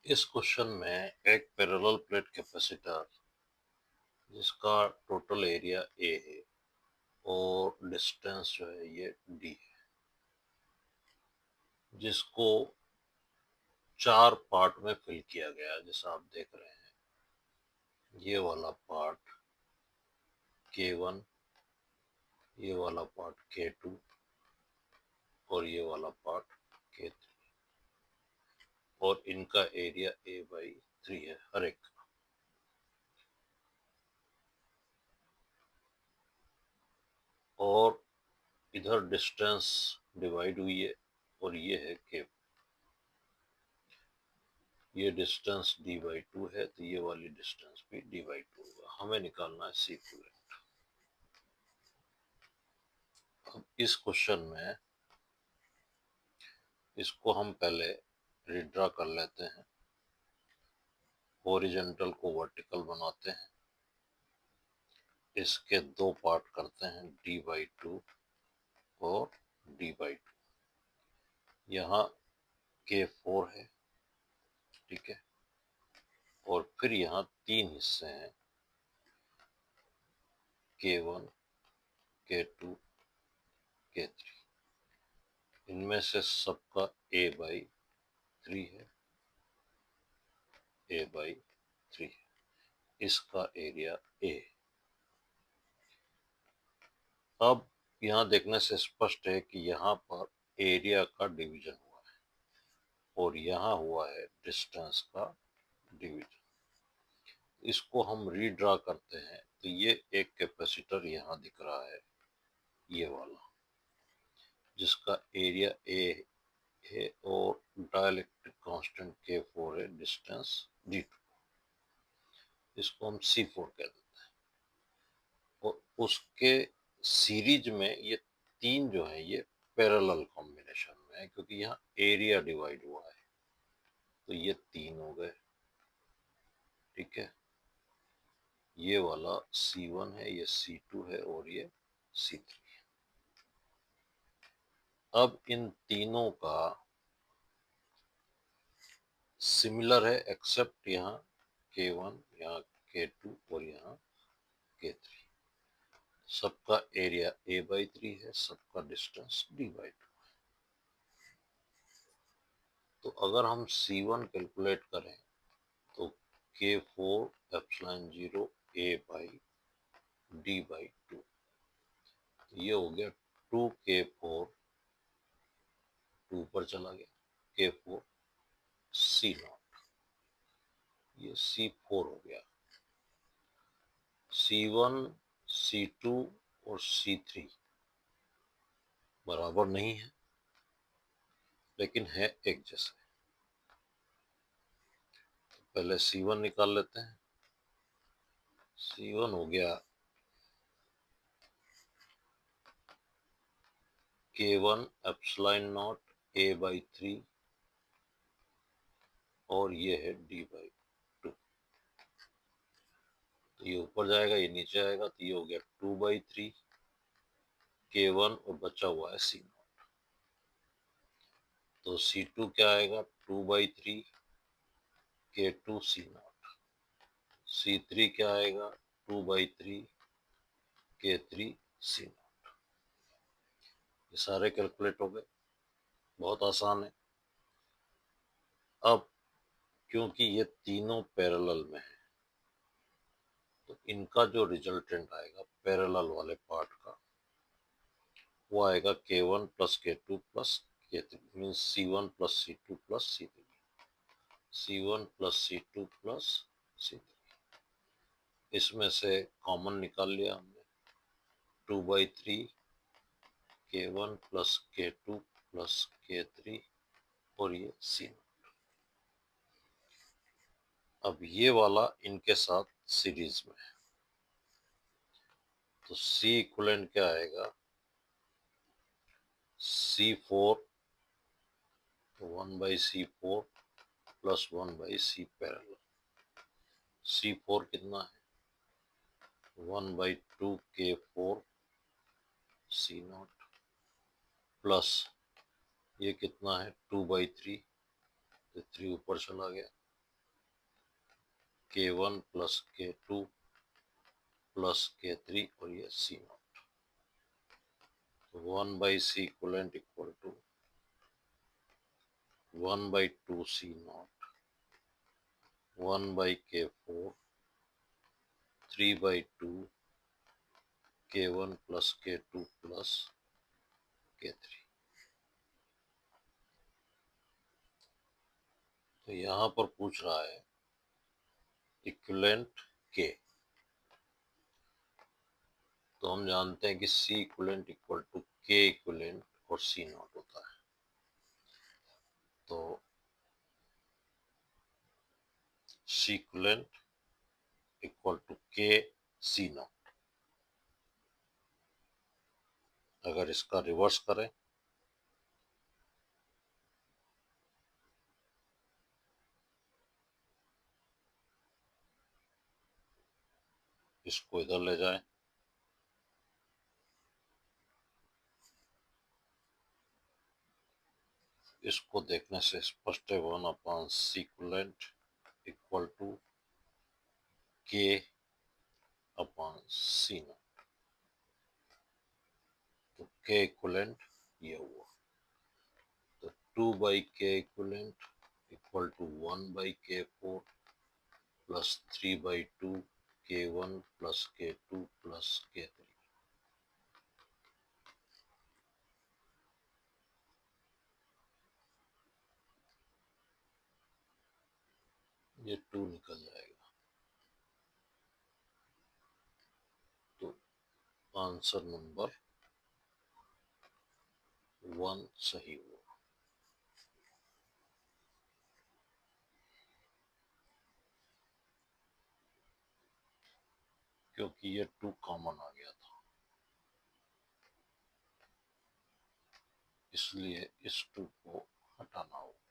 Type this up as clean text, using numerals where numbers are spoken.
इस क्वेश्चन में एक पैरेलल प्लेट कैपेसिटर जिसका टोटल एरिया ए है और डिस्टेंस जो है ये डी है, जिसको 4 पार्ट में फिल किया गया है। जैसा आप देख रहे हैं, ये वाला पार्ट K1, ये वाला पार्ट K2 और ये वाला पार्ट K3, और इनका एरिया A/3 है हर एक का। और इधर डिस्टेंस डिवाइड हुई है और ये है K। ये डिस्टेंस d/2 है, तो ये वाली डिस्टेंस भी d/2 होगा। हमें निकालना है C इक्विवेलेंट। अब इस क्वेश्चन में इसको हम पहले रिड्रा कर लेते हैं, हॉरिजॉन्टल को वर्टिकल बनाते हैं, इसके 2 पार्ट करते हैं d/2 और d/2। यहाँ K4 है, ठीक है, और फिर यहाँ 3 हिस्से हैं K1, K2, K3। इनमें से सबका A/3 है, A/3 है। इसका एरिया A। अब यहाँ देखने से स्पष्ट है कि यहाँ पर एरिया का डिवीजन हुआ है और यहाँ हुआ है डिस्टेंस का डिवीजन। इसको हम रीड्रा करते हैं, तो ये एक कैपेसिटर यहाँ दिख रहा है, ये वाला, जिसका एरिया A है और डाइलेक्ट्रिक कांस्टेंट K4 है, डिस्टेंस D2। इसको हम C4 कह देते हैं। और उसके सीरीज में ये 3 जो है ये पैरेलल कॉम्बिनेशन में है, क्योंकि यहाँ एरिया डिवाइड हुआ है, तो ये 3 हो गए, ठीक है। ये वाला C1 है, ये C2 है और ये C3 है। अब इन तीनों का सिमिलर है, एक्सेप्ट यहाँ K1, यहाँ K2 और यहाँ K3। सबका एरिया A/3 है, सबका डिस्टेंस D/2। तो अगर हम C1 कैलकुलेट करें तो K4 एप्सिलॉन 0 A/D/2, ये हो गया 2K4, 2 पर चला गया, K4 C0, ये C4 हो गया। C1, C2 और C3 बराबर नहीं है, लेकिन है एक जैसे। तो पहले C1 निकाल लेते हैं। C1 हो गया K1 एप्सिलॉन नॉट A/3 और ये है D/2। तो ये ऊपर जाएगा, ये नीचे आएगा, तो ये हो गया 2/3 K1 और बचा हुआ है C0। तो C2 क्या आएगा, 2/3 K2 C0। C3 क्या आएगा, 2/3 K3 C0। ये सारे कैलकुलेट हो गए, बहुत आसान है। अब क्योंकि ये तीनों पैरेलल में है, तो इनका जो रिजल्टेंट आएगा पैरेलल वाले पार्ट का, वो आएगा K1 plus K2 plus K3, means C1 plus C2 plus C3, C1 plus C2 plus C3। इसमें से कॉमन निकाल लिया हमने, 2/3 K1 plus K2 plus K3 और ये C0। अब ये वाला इनके साथ सीरीज में है, तो C इक्विवेलेंट क्या आएगा, C4 1/C4 plus 1/C parallel. C4 कितना है, 1/2 K4 C0 प्लस ये कितना है 2/3, तो 3 ऊपर चला गया, K1 plus K2 plus K3 और ये C नॉट। तो 1/C equivalent equal to 1/2C not 1/K4 3/2 K1 plus K2 plus K3। तो यहाँ पर पूछ रहा है इक्विवेलेंट K। तो हम जानते हैं कि C equivalent equal to K equivalent और C नॉट होता है। तो C equivalent equal to K C not. अगर इसका रिवर्स करें इसको इधर ले जाएं इसको देखने से स्पष्ट है 1/C equivalent equal to K upon C not. तो K इक्विवेलेंट ये हुआ। तो 2/K equivalent equal to 1/K4 plus 3/2 K1 plus K2 plus K3। ये 2 निकल जाएगा। तो आंसर नंबर 1 सही हुआ। क्योंकि ये 2 कॉमन आ गया था, इसलिए इस 2 को हटाना होगा।